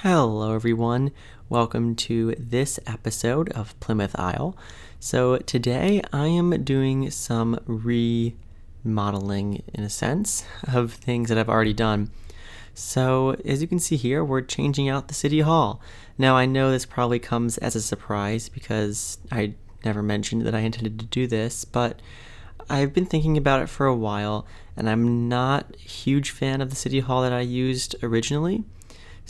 Hello everyone, welcome to this episode of Plymouth Isle. So today I am doing some remodeling, in a sense, of things that I've already done. So as you can see here, we're changing out the City Hall. Now I know this probably comes as a surprise because I never mentioned that I intended to do this, but I've been thinking about it for a while and I'm not a huge fan of the City Hall that I used originally.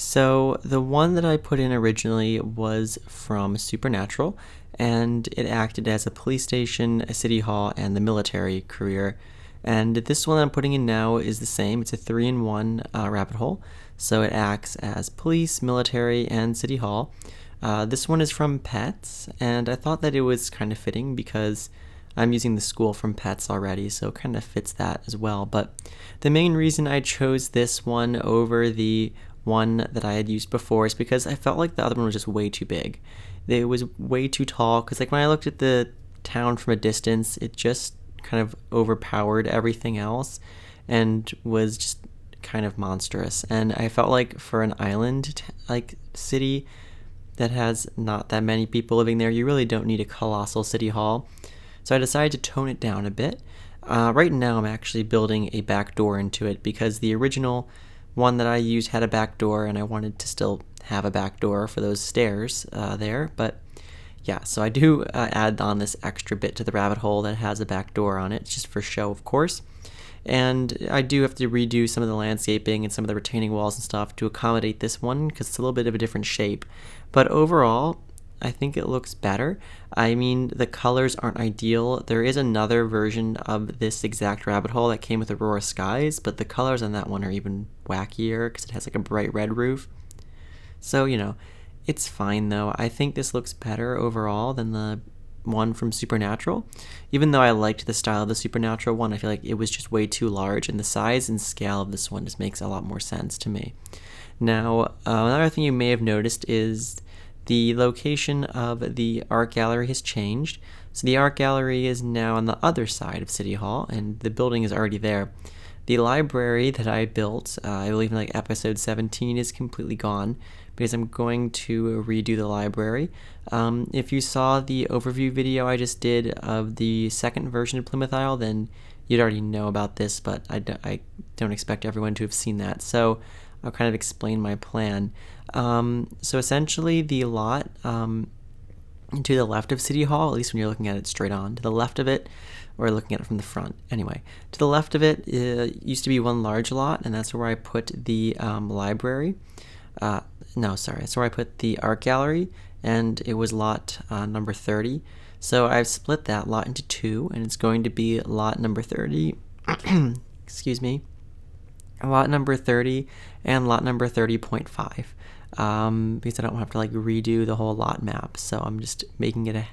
So the one that I put in originally was from Supernatural, and it acted as a police station, a city hall, and the military career. And this one I'm putting in now is the same. It's a 3-in-1 rabbit hole, so it acts as police, military, and city hall. This one is from Pets, and I thought that it was kind of fitting because I'm using the school from Pets already, so it kind of fits that as well. But the main reason I chose this one over the one that I had used before is because I felt like the other one was just way too big. It was way too tall because like when I looked at the town from a distance, it just kind of overpowered everything else and was just kind of monstrous. And I felt like for an island like city that has not that many people living there, you really don't need a colossal city hall. So I decided to tone it down a bit. Right now I'm actually building a back door into it because the original one that I used had a back door and I wanted to still have a back door for those stairs there. But yeah, so I do add on this extra bit to the rabbit hole that has a back door on it, just for show, of course. And I do have to redo some of the landscaping and some of the retaining walls and stuff to accommodate this one because it's a little bit of a different shape. But overall, I think it looks better. I mean, the colors aren't ideal. There is another version of this exact rabbit hole that came with Aurora Skies, but the colors on that one are even wackier because it has like a bright red roof. So, it's fine though. I think this looks better overall than the one from Supernatural. Even though I liked the style of the Supernatural one, I feel like it was just way too large, and the size and scale of this one just makes a lot more sense to me. Now, another thing you may have noticed is the location of the art gallery has changed. So the art gallery is now on the other side of City Hall, and the building is already there. The library that I built, I believe in like episode 17, is completely gone because I'm going to redo the library. If you saw the overview video I just did of the second version of Plymouth Isle, then you'd already know about this, but I don't expect everyone to have seen that. So I'll kind of explain my plan. So essentially the lot to the left of City Hall, at least when you're looking at it straight on, to the left of it, or looking at it from the front, anyway, to the left of it used to be one large lot, and that's where I put the library. That's where I put the art gallery, and it was lot number 30. So I've split that lot into two, and it's going to be lot number 30, excuse me, lot number 30 and lot number 30.5 because I don't have to like redo the whole lot map, so I'm just making it a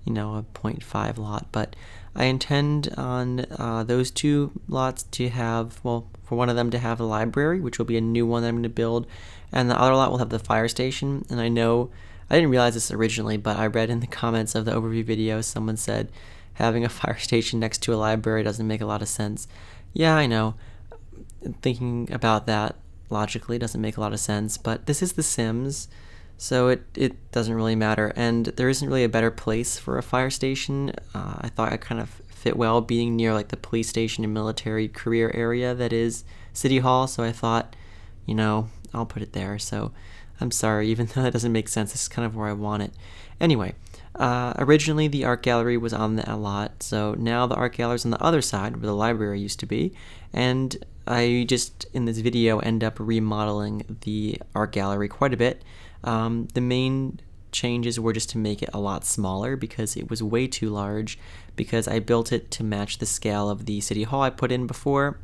0.5 lot. But I intend on those two lots to have, for one of them to have a library, which will be a new one that I'm going to build, and the other lot will have the fire station. And I know I didn't realize this originally, but I read in the comments of the overview video someone said having a fire station next to a library doesn't make a lot of sense. Yeah, I know. Thinking about that logically doesn't make a lot of sense, but this is The Sims, so it doesn't really matter, and there isn't really a better place for a fire station. I thought I kind of fit well being near like the police station and military career area that is City Hall, so I thought, I'll put it there. So I'm sorry, even though that doesn't make sense, this is kind of where I want it. Anyway, originally the art gallery was on that lot, so now the art gallery is on the other side where the library used to be, and I just, in this video, end up remodeling the art gallery quite a bit. The main changes were just to make it a lot smaller because it was way too large, because I built it to match the scale of the city hall I put in before.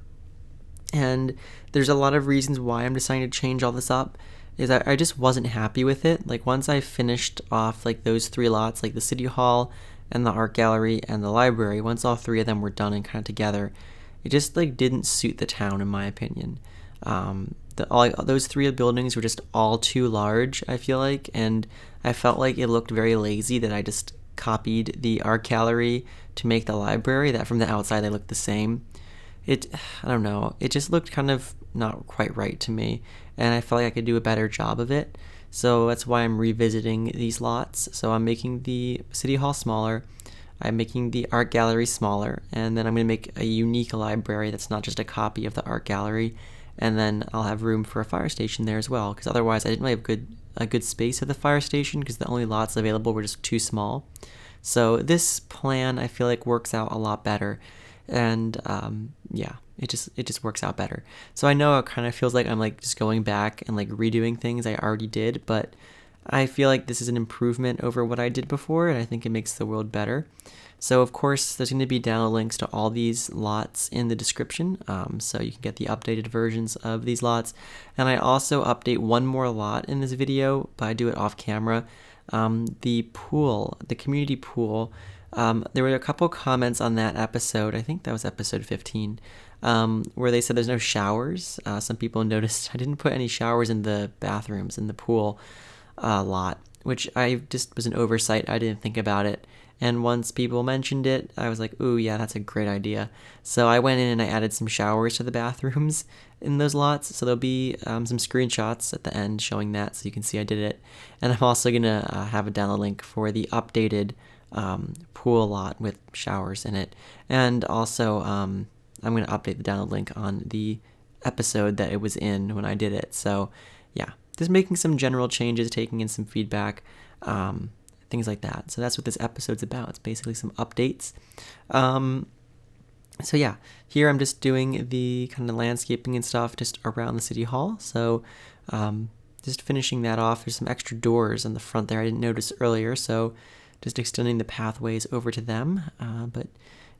And there's a lot of reasons why I'm deciding to change all this up. Is I just wasn't happy with it. Like once I finished off like those three lots, like the city hall and the art gallery and the library, once all three of them were done and kind of together, it just like didn't suit the town in my opinion. Those three buildings were just all too large, I feel like, and I felt like it looked very lazy that I just copied the art gallery to make the library, that from the outside they looked the same. I don't know, it just looked kind of not quite right to me. and I felt like I could do a better job of it. So that's why I'm revisiting these lots. So I'm making the city hall smaller, I'm making the art gallery smaller, and then I'm going to make a unique library that's not just a copy of the art gallery, and then I'll have room for a fire station there as well, because otherwise I didn't really have a good space at the fire station because the only lots available were just too small. So this plan I feel like works out a lot better, and yeah, it just works out better. So I know it kind of feels like I'm like just going back and like redoing things I already did, but I feel like this is an improvement over what I did before, and I think it makes the world better. So of course, there's going to be download links to all these lots in the description, so you can get the updated versions of these lots. And I also update one more lot in this video, but I do it off camera. The pool, the community pool, there were a couple comments on that episode, I think that was episode 15, where they said there's no showers. Some people noticed I didn't put any showers in the bathrooms in the pool lot, which I just was an oversight. I didn't think about it. And once people mentioned it, I was like, ooh, yeah, that's a great idea. So I went in and I added some showers to the bathrooms in those lots. So there'll be some screenshots at the end showing that, so you can see I did it. And I'm also going to have a download link for the updated pool lot with showers in it. And also, I'm going to update the download link on the episode that it was in when I did it. So yeah, just making some general changes, taking in some feedback, things like that. So that's what this episode's about. It's basically some updates. So yeah, here I'm just doing the kind of landscaping and stuff just around the city hall. So just finishing that off. There's some extra doors on the front there I didn't notice earlier, so just extending the pathways over to them. But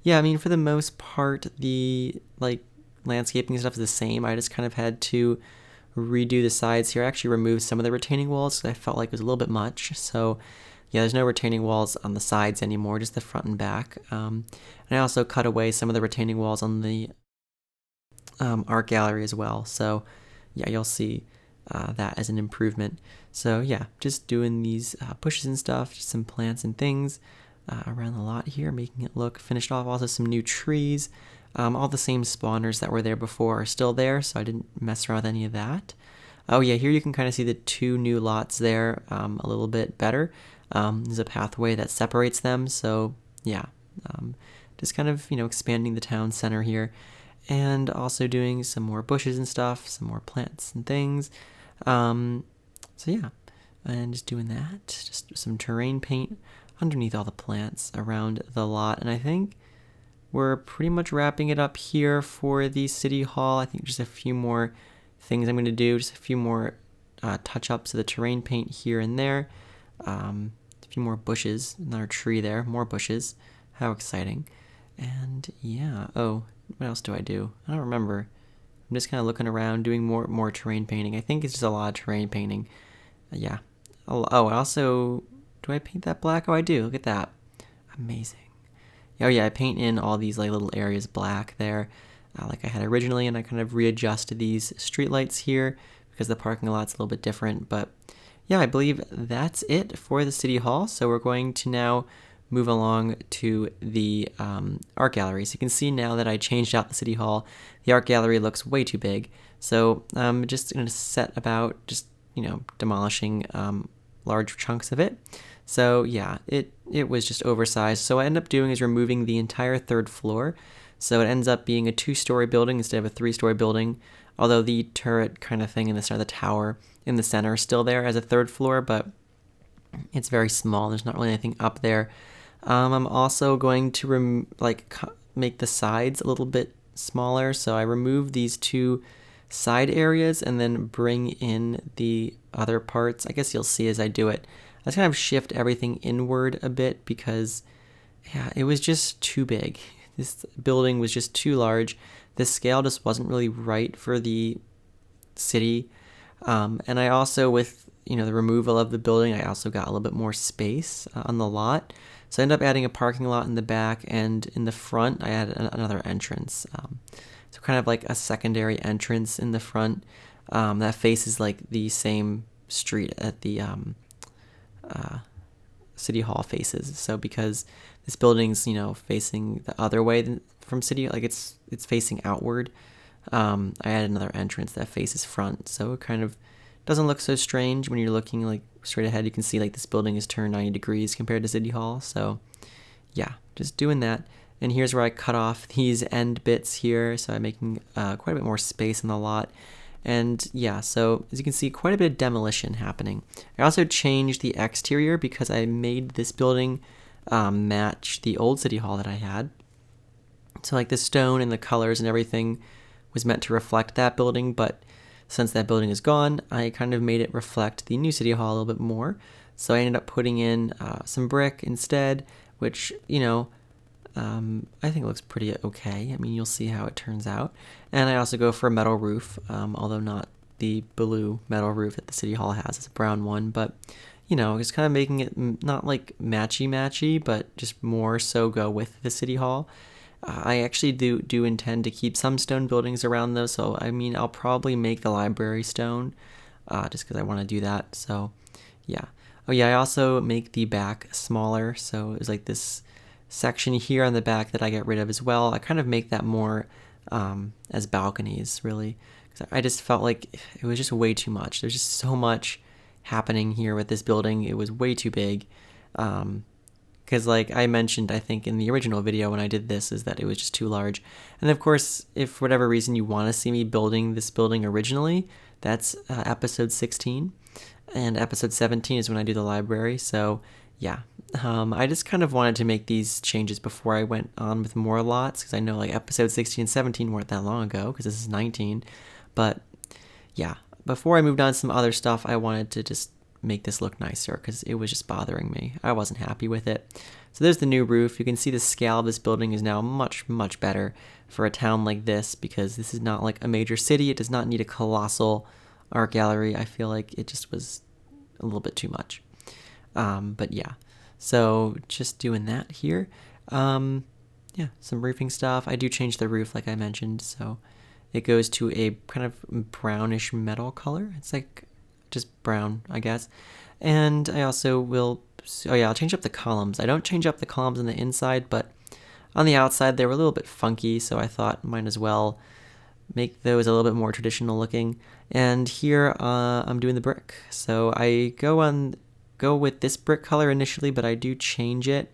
yeah, I mean, for the most part, the like landscaping stuff is the same. I just kind of had to redo the sides here. I actually removed some of the retaining walls because I felt like it was a little bit much. So yeah, there's no retaining walls on the sides anymore, just the front and back. And I also cut away some of the retaining walls on the art gallery as well. So yeah, you'll see that as an improvement. So yeah, just doing these bushes and stuff, just some plants and things around the lot here, making it look finished off. Also some new trees. All the same spawners that were there before are still there, so I didn't mess around with any of that. Oh yeah, here you can kind of see the two new lots there a little bit better. There's a pathway that separates them, so yeah, just kind of, expanding the town center here, and also doing some more bushes and stuff, some more plants and things. So yeah, and just doing that, just some terrain paint underneath all the plants around the lot, and I think we're pretty much wrapping it up here for the city hall. I think just a few more things I'm going to do, just a few more touch-ups to the terrain paint here and there. A few more bushes, another tree there, more bushes. How exciting. And yeah, oh, what else do I do? I don't remember. I'm just kind of looking around, doing more terrain painting. I think it's just a lot of terrain painting. Yeah. Oh, and also, do I paint that black? Oh, I do. Look at that. Amazing. Oh yeah, I paint in all these like little areas black there, like I had originally, and I kind of readjusted these streetlights here because the parking lot's a little bit different. But yeah, I believe that's it for the city hall. So we're going to now move along to the art gallery. So you can see now that I changed out the city hall, the art gallery looks way too big. So I'm just going to set about just demolishing large chunks of it. So yeah, it was just oversized. So what I ended up doing is removing the entire third floor. So it ends up being a 2-story building instead of a 3-story building. Although the turret kind of thing in the center, the tower in the center is still there as a third floor, but it's very small. There's not really anything up there. I'm also going to make the sides a little bit smaller. So I removed these 2 side areas and then bring in the other parts. I guess you'll see as I do it. I just kind of shift everything inward a bit because, yeah, it was just too big. This building was just too large. The scale just wasn't really right for the city. And I also, with the removal of the building, I also got a little bit more space on the lot. So I ended up adding a parking lot in the back, and in the front, I added another entrance. So kind of like a secondary entrance in the front that faces like the same street at the City Hall faces. So because this building's facing the other way from City, like it's facing outward, I added another entrance that faces front, so it kind of doesn't look so strange when you're looking like straight ahead. You can see like this building is turned 90 degrees compared to City Hall. So yeah, just doing that. And here's where I cut off these end bits here, so I'm making quite a bit more space in the lot. And yeah, so as you can see, quite a bit of demolition happening. I also changed the exterior because I made this building match the old City Hall that I had. So like the stone and the colors and everything was meant to reflect that building, but since that building is gone, I kind of made it reflect the new City Hall a little bit more. So I ended up putting in some brick instead, which, I think it looks pretty okay. I mean, you'll see how it turns out. And I also go for a metal roof, although not the blue metal roof that the City Hall has. It's a brown one, but, it's kind of making it not like matchy-matchy, but just more so go with the City Hall. I actually do intend to keep some stone buildings around though, so I mean, I'll probably make the library stone, just because I want to do that, so yeah. Oh yeah, I also make the back smaller, so it's like this section here on the back that I get rid of as well. I kind of make that more as balconies, really, because I just felt like it was just way too much. There's just so much happening here with this building. It was way too big. Because like I mentioned, I think in the original video when I did this, is that it was just too large. And of course, if for whatever reason you want to see me building this building originally, that's episode 16. And episode 17 is when I do the library. So yeah, I just kind of wanted to make these changes before I went on with more lots, because I know like episode 16 and 17 weren't that long ago, because this is 19. But yeah, before I moved on to some other stuff, I wanted to just make this look nicer because it was just bothering me. I wasn't happy with it. So there's the new roof. You can see the scale of this building is now much, much better for a town like this, because this is not like a major city. It does not need a colossal art gallery. I feel like it just was a little bit too much. But yeah, so just doing that here. Yeah, some roofing stuff. I do change the roof like I mentioned, so it goes to a kind of brownish metal color. It's like just brown, I guess. And I also will, I'll change up the columns. I don't change up the columns on the inside, but on the outside they were a little bit funky, so I thought might as well make those a little bit more traditional looking. And here I'm doing the brick. So I go with this brick color initially, but I do change it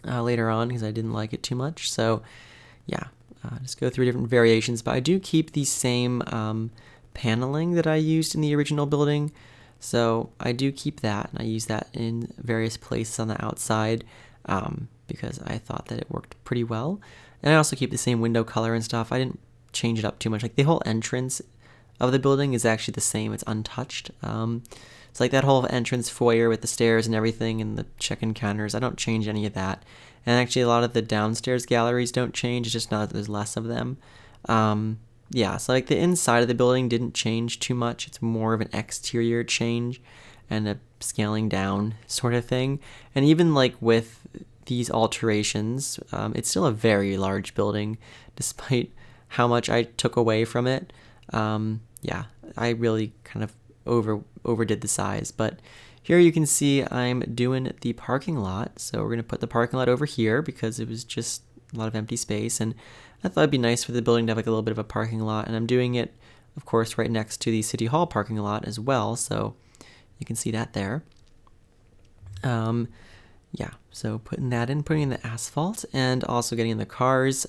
later on because I didn't like it too much. So yeah, just go through different variations, but I do keep the same paneling that I used in the original building, so I do keep that, and I use that in various places on the outside because I thought that it worked pretty well. And I also keep the same window color and stuff. I didn't change it up too much. Like the whole entrance of the building is actually the same. It's untouched. It's like that whole entrance foyer with the stairs and everything and the check-in counters. I don't change any of that. And actually a lot of the downstairs galleries don't change. It's just not that there's less of them. Yeah, so like the inside of the building didn't change too much. It's more of an exterior change and a scaling down sort of thing. And even like with these alterations, it's still a very large building despite how much I took away from it. Yeah, I really kind of overdid the size. But here you can see I'm doing the parking lot. So we're going to put the parking lot over here because it was just a lot of empty space, and I thought it'd be nice for the building to have like a little bit of a parking lot, and I'm doing it, of course, right next to the City Hall parking lot as well, so you can see that there. Yeah, so putting in the asphalt, and also getting in the cars.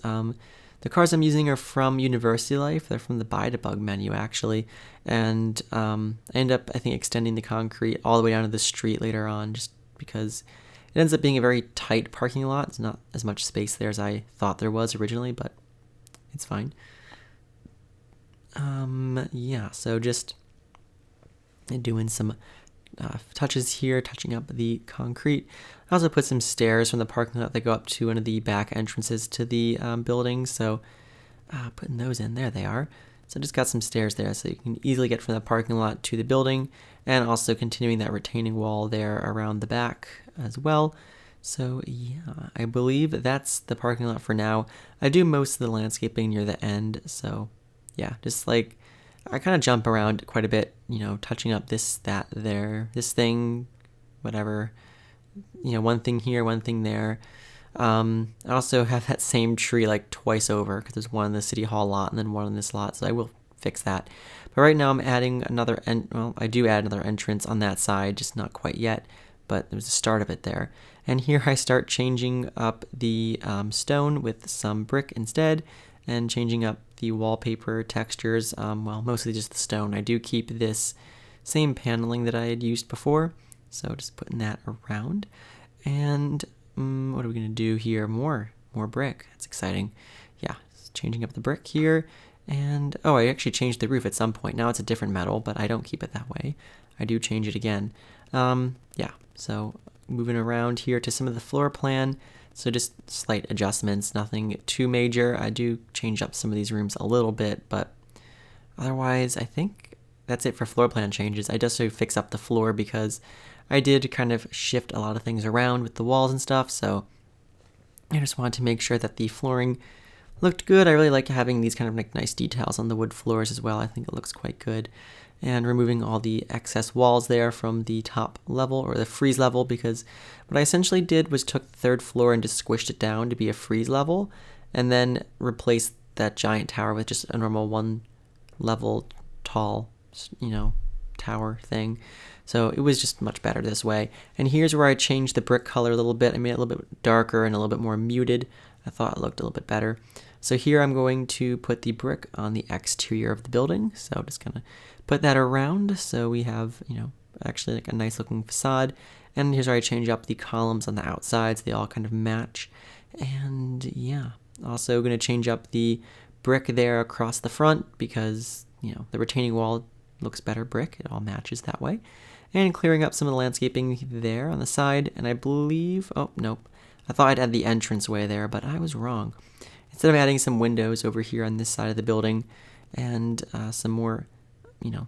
The cars I'm using are from University Life. They're from the Buy to Bug menu, actually, and I end up, I think, extending the concrete all the way down to the street later on, just because it ends up being a very tight parking lot. It's not as much space there as I thought there was originally, but it's fine. Yeah, so just doing some touches here, touching up the concrete. I also put some stairs from the parking lot that go up to one of the back entrances to the building, so putting those in. There they are. So just got some stairs there so you can easily get from the parking lot to the building, and also continuing that retaining wall there around the back as well. So yeah, I believe that's the parking lot for now. I do most of the landscaping near the end, so yeah, just like I kind of jump around quite a bit, touching up this, that, there, this thing, whatever, one thing here, one thing there. I also have that same tree like twice over because there's one in the City Hall lot and then one in this lot, so I will fix that. But right now I'm adding another, well, I do add another entrance on that side, just not quite yet, but there's the start of it there. And here I start changing up the stone with some brick instead, and changing up the wallpaper textures, well, mostly just the stone. I do keep this same paneling that I had used before, so just putting that around. And what are we gonna do here? More brick. That's exciting. Yeah, changing up the brick here. And, oh, I actually changed the roof at some point. Now it's a different metal, but I don't keep it that way. I do change it again. Yeah, so moving around here to some of the floor plan. So just slight adjustments, nothing too major. I do change up some of these rooms a little bit, but otherwise I think that's it for floor plan changes. I just fix up the floor because I did kind of shift a lot of things around with the walls and stuff, so I just wanted to make sure that the flooring looked good. I really like having these kind of like nice details on the wood floors as well. I think it looks quite good. And removing all the excess walls there from the top level or the frieze level, because what I essentially did was took the third floor and just squished it down to be a frieze level and then replaced that giant tower with just a normal one level tall, tower thing. So it was just much better this way. And here's where I changed the brick color a little bit. I made it a little bit darker and a little bit more muted. I thought it looked a little bit better. So here I'm going to put the brick on the exterior of the building. So just gonna put that around so we have, actually like a nice looking facade. And here's where I change up the columns on the outsides. They all kind of match. And yeah, also gonna change up the brick there across the front because, the retaining wall looks better brick. It all matches that way. And clearing up some of the landscaping there on the side. And I believe, oh, nope. I thought I'd add the entranceway there, but I was wrong. Instead of adding some windows over here on this side of the building and some more,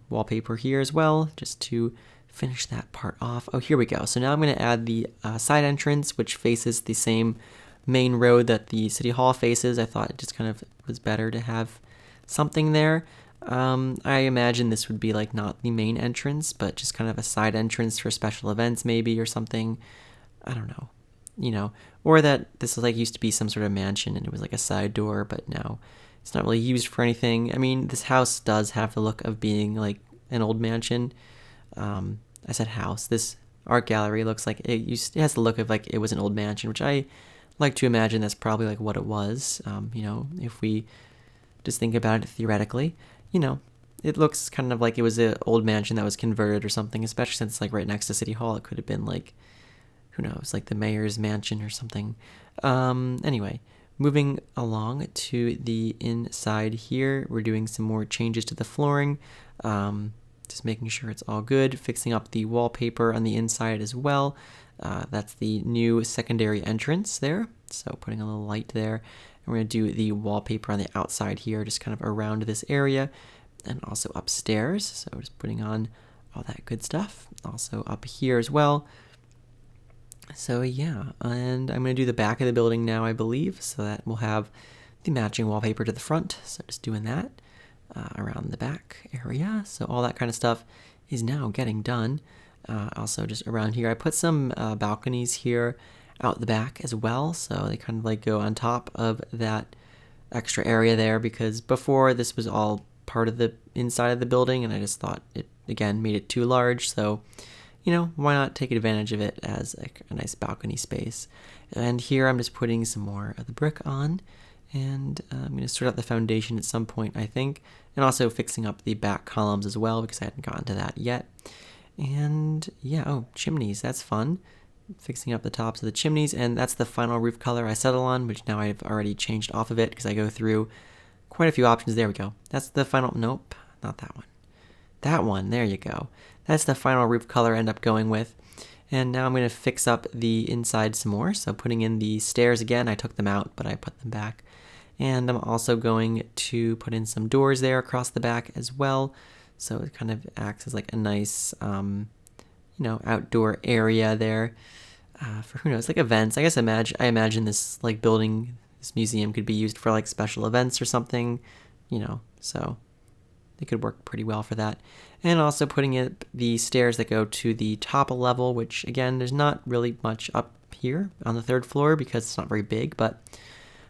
wallpaper here as well, just to finish that part off. Oh, here we go. So now I'm going to add the side entrance, which faces the same main road that the City Hall faces. I thought it just kind of was better to have something there. I imagine this would be like not the main entrance, but just kind of a side entrance for special events maybe or something. I don't know. Or that this was like used to be some sort of mansion and it was like a side door, but now it's not really used for anything. I mean, this house does have the look of being like an old mansion. I said house. This art gallery looks like it has the look of like it was an old mansion, which I like to imagine that's probably like what it was. If we just think about it theoretically, it looks kind of like it was an old mansion that was converted or something, especially since it's like right next to City Hall. It could have been like, who knows, like the mayor's mansion or something. Anyway, moving along to the inside here, we're doing some more changes to the flooring. Just making sure it's all good, fixing up the wallpaper on the inside as well. That's the new secondary entrance there, so putting a little light there. And we're going to do the wallpaper on the outside here, just kind of around this area, and also upstairs, so just putting on all that good stuff. Also up here as well. So yeah, and I'm going to do the back of the building now, I believe, so that we'll have the matching wallpaper to the front. So just doing that around the back area. So all that kind of stuff is now getting done. Also just around here, I put some balconies here out the back as well. So they kind of like go on top of that extra area there because before this was all part of the inside of the building and I just thought it, again, made it too large. So why not take advantage of it as a nice balcony space? And here I'm just putting some more of the brick on, and I'm going to sort out the foundation at some point, I think, and also fixing up the back columns as well because I hadn't gotten to that yet. And yeah, oh, chimneys, that's fun. Fixing up the tops of the chimneys, and that's the final roof color I settle on, which now I've already changed off of it because I go through quite a few options. There we go. That's the final, nope, not that one. That one, there you go. That's the final roof color I end up going with. And now I'm going to fix up the inside some more. So putting in the stairs again, I took them out, but I put them back. And I'm also going to put in some doors there across the back as well. So it kind of acts as like a nice, outdoor area there for, who knows, like events. I guess I imagine this like building, this museum could be used for like special events or something, so they could work pretty well for that. And also putting in the stairs that go to the top level, which again, there's not really much up here on the 3rd floor because it's not very big, but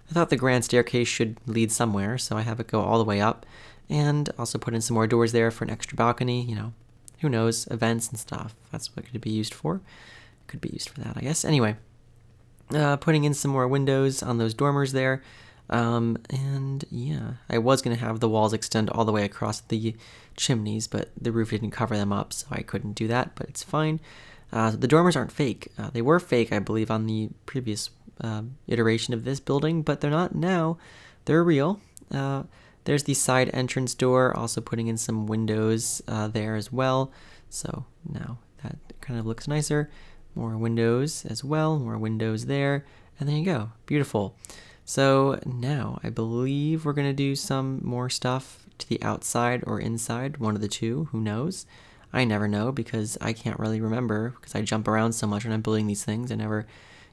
I thought the grand staircase should lead somewhere, so I have it go all the way up, and also put in some more doors there for an extra balcony. Who knows, events and stuff. That's what it could be used for. Could be used for that, I guess. Anyway, putting in some more windows on those dormers there. And yeah, I was going to have the walls extend all the way across the chimneys, but the roof didn't cover them up, so I couldn't do that, but it's fine. The dormers aren't fake. They were fake, I believe, on the previous iteration of this building, but they're not now. They're real. There's the side entrance door, also putting in some windows there as well. So now that kind of looks nicer. More windows as well, more windows there, and there you go. Beautiful. So now I believe we're going to do some more stuff to the outside or inside, one of the two, who knows? I never know because I can't really remember because I jump around so much when I'm building these things. I never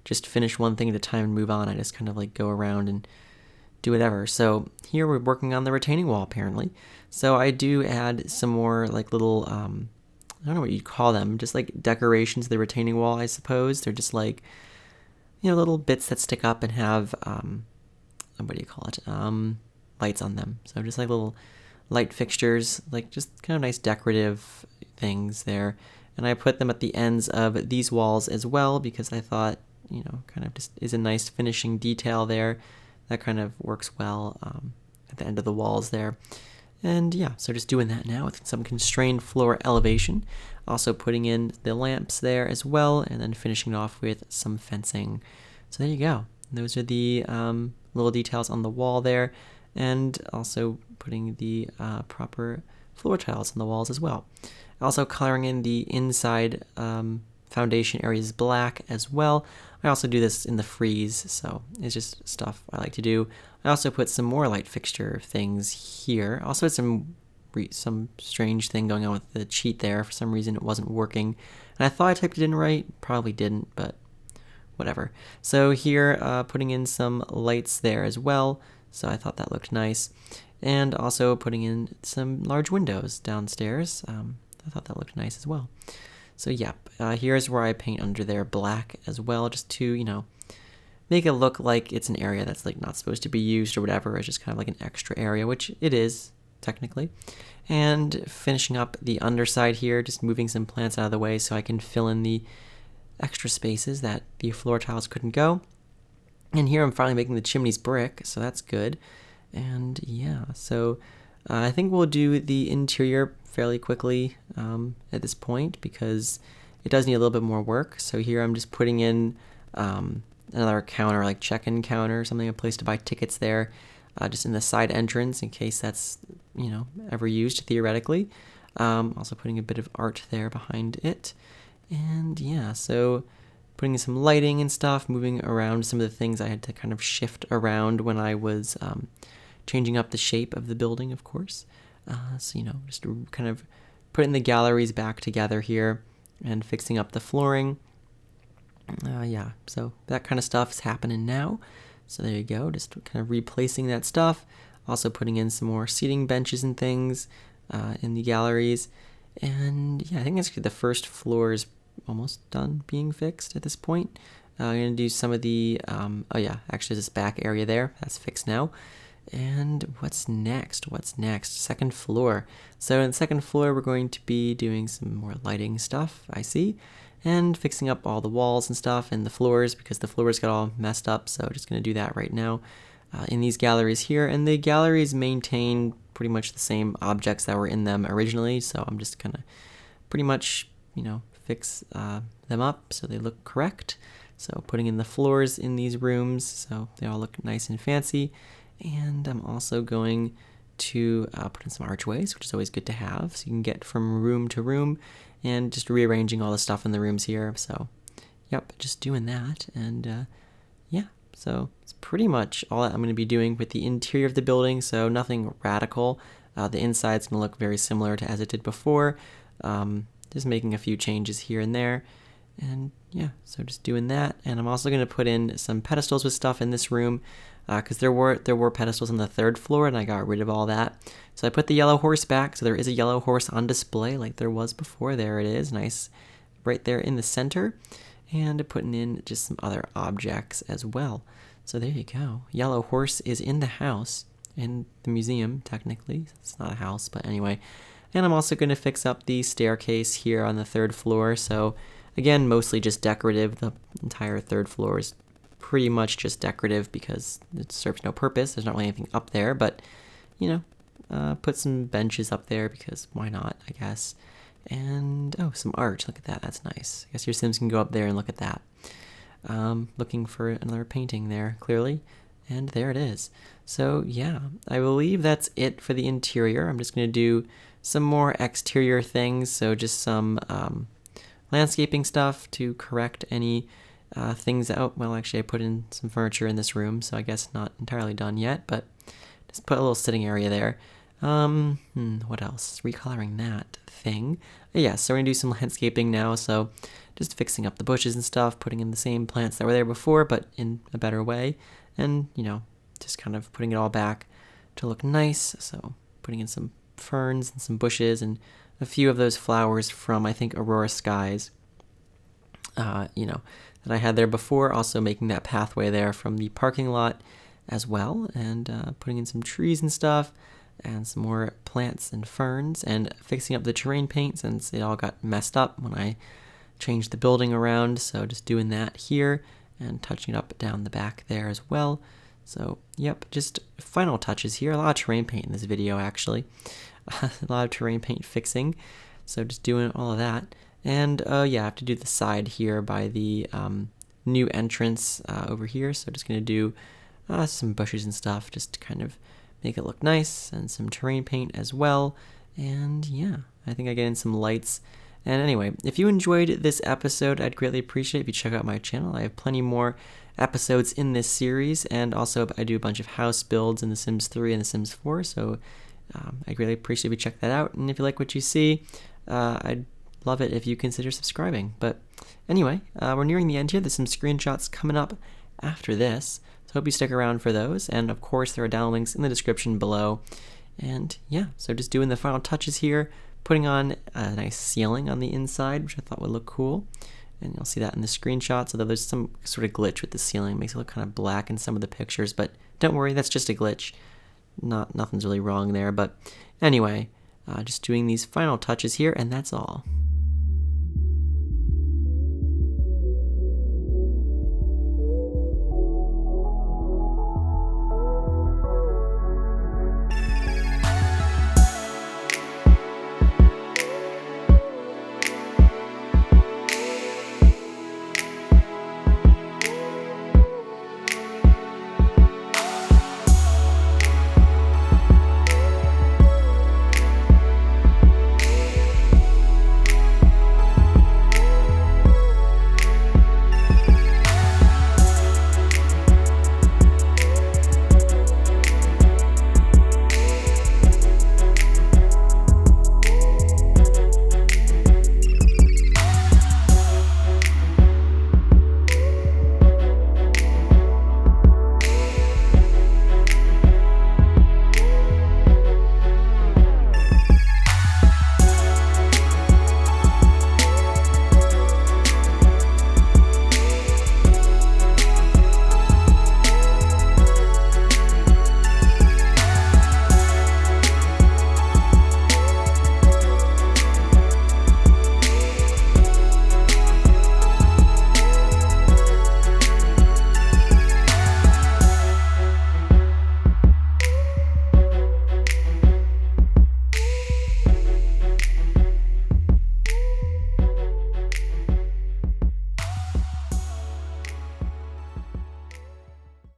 just finish one thing at a time and move on. I just kind of like go around and do whatever. So here we're working on the retaining wall apparently. So I do add some more like little, I don't know what you'd call them, just like decorations to the retaining wall, I suppose. They're just like, little bits that stick up and have, what do you call it? Lights on them. So just like little light fixtures, like just kind of nice decorative things there. And I put them at the ends of these walls as well because I thought, kind of just is a nice finishing detail there. That kind of works well at the end of the walls there. And yeah, so just doing that now with some constrained floor elevation. Also putting in the lamps there as well, and then finishing it off with some fencing. So there you go. Those are the little details on the wall there, and also putting the proper floor tiles on the walls as well. Also coloring in the inside foundation areas black as well. I also do this in the freeze, so it's just stuff I like to do. I also put some more light fixture things here. Also had some strange thing going on with the cheat there. For some reason it wasn't working, and I thought I typed it in right. Probably didn't, but whatever. So here, putting in some lights there as well. So I thought that looked nice, and also putting in some large windows downstairs. I thought that looked nice as well. So yep, here's where I paint under there black as well, just to, make it look like it's an area that's like not supposed to be used or whatever. It's just kind of like an extra area, which it is technically. And finishing up the underside here, just moving some plants out of the way so I can fill in the extra spaces that the floor tiles couldn't go. And here I'm finally making the chimneys brick, so that's good. And yeah, so I think we'll do the interior fairly quickly at this point because it does need a little bit more work. So here I'm just putting in another counter, like check-in counter, something, a place to buy tickets there, just in the side entrance in case that's, ever used theoretically. Also putting a bit of art there behind it. And yeah, so putting in some lighting and stuff, moving around some of the things I had to kind of shift around when I was changing up the shape of the building, of course. So, just kind of putting the galleries back together here and fixing up the flooring. Yeah, so that kind of stuff is happening now. So there you go, just kind of replacing that stuff. Also putting in some more seating benches and things in the galleries. And yeah, I think actually the first floor is almost done being fixed at this point. I'm going to do some of the, actually this back area there, that's fixed now. And what's next? Second floor. So in the second floor, we're going to be doing some more lighting stuff, I see, and fixing up all the walls and stuff and the floors because the floors got all messed up. So just going to do that right now in these galleries here. And the galleries maintain pretty much the same objects that were in them originally. So I'm just going to pretty much, fix them up so they look correct. So putting in the floors in these rooms so they all look nice and fancy. And I'm also going to put in some archways, which is always good to have, so you can get from room to room, and just rearranging all the stuff in the rooms here. So, yep, just doing that, and yeah, so it's pretty much all that I'm going to be doing with the interior of the building, so nothing radical. The inside's going to look very similar to as it did before, just making a few changes here and there. And yeah, so just doing that. And I'm also going to put in some pedestals with stuff in this room because there were pedestals on the third floor and I got rid of all that. So I put the yellow horse back. So there is a yellow horse on display like there was before. There it is, nice right there in the center. and putting in just some other objects as well. So there you go. Yellow horse is in the house, in the museum, technically. It's not a house, but anyway. And I'm also going to fix up the staircase here on the 3rd floor. So again, mostly just decorative. The entire 3rd floor is pretty much just decorative because it serves no purpose. There's not really anything up there, but you know, put some benches up there because why not, I guess. And oh, some art. Look at that. That's nice. I guess your Sims can go up there and look at that. Looking for another painting there, clearly. And there it is. So yeah, I believe that's it for the interior. I'm just going to do some more exterior things. So just some landscaping stuff to correct any things out. Well, actually, I put in some furniture in this room, so I guess not entirely done yet, but just put a little sitting area there. What else? Recoloring that thing. Yeah, so we're going to do some landscaping now, so just fixing up the bushes and stuff, putting in the same plants that were there before, but in a better way, and, you know, just kind of putting it all back to look nice. So putting in some ferns and some bushes and a few of those flowers from, I think, Aurora Skies, you know, that I had there before. Also making that pathway there from the parking lot as well, and putting in some trees and stuff, and some more plants and ferns, and fixing up the terrain paint since it all got messed up when I changed the building around. So just doing that here and touching it up down the back there as well. So yep, just final touches here. A lot of terrain paint in this video, actually. A lot of terrain paint fixing. So just doing all of that. And yeah, I have to do the side here by the new entrance over here. So just going to do some bushes and stuff just to kind of make it look nice, and some terrain paint as well. And yeah, I think I get in some lights. And anyway, if you enjoyed this episode, I'd greatly appreciate it if you check out my channel. I have plenty more episodes in this series, and also I do a bunch of house builds in The Sims 3 and The Sims 4, so I greatly appreciate if you check that out. And if you like what you see, I'd love it if you consider subscribing. But anyway, we're nearing the end here. There's some screenshots coming up after this, so hope you stick around for those. And of course, there are down links in the description below. And yeah, so just doing the final touches here, putting on a nice ceiling on the inside, which I thought would look cool. And you'll see that in the screenshots, although there's some sort of glitch with the ceiling. It makes it look kind of black in some of the pictures, but don't worry, that's just a glitch. Nothing's really wrong there. But anyway, just doing these final touches here, and that's all.